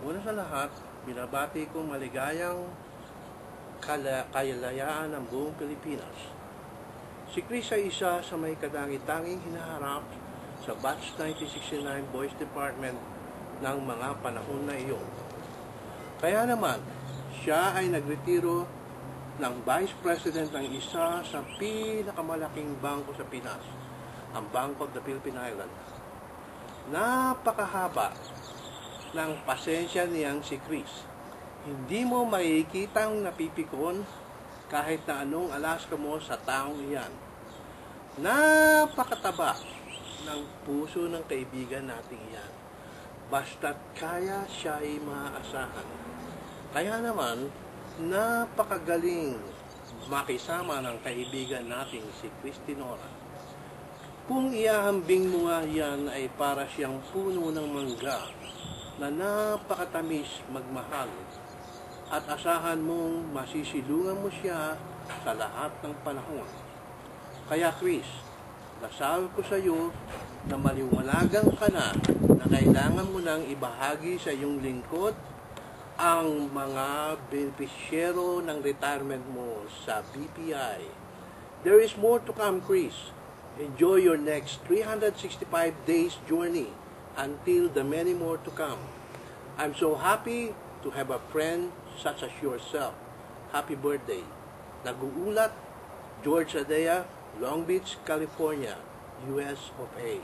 Una sa lahat, binabati kong maligayang kalayaan ng buong Pilipinas. Si Chris ay isa sa may kadangi-tanging hinaharap sa Batch 1969 Boys Department ng mga panahon na iyon. Kaya naman, siya ay nagretiro ng Vice President ng isa sa pinakamalaking bangko sa Pinas, ang Bank of the Philippine Islands. Napakahaba ng pasensya niyang si Chris. Hindi mo makikitang napipikon kahit na anong alaska mo sa taong iyan. Napakataba ng puso ng kaibigan nating iyan. Basta't kaya siya ay maaasahan. Kaya naman, napakagaling makisama ng kaibigan nating si Cristinora. Kung iahambing mo nga yan ay para siyang puno ng mangga na napakatamis magmahal at asahan mong masisilungan mo siya sa lahat ng panahon. Kaya Chris, dasal ko sa iyo na maliwanagan ka na kailangan mo nang ibahagi sa iyong lingkod ang mga benepisyero ng retirement mo sa BPI. There is more to come, Chris. Enjoy your next 365 days journey until the many more to come. I'm so happy to have a friend such as yourself. Happy birthday. Nag-uulat, George Adea, Long Beach, California, US of A.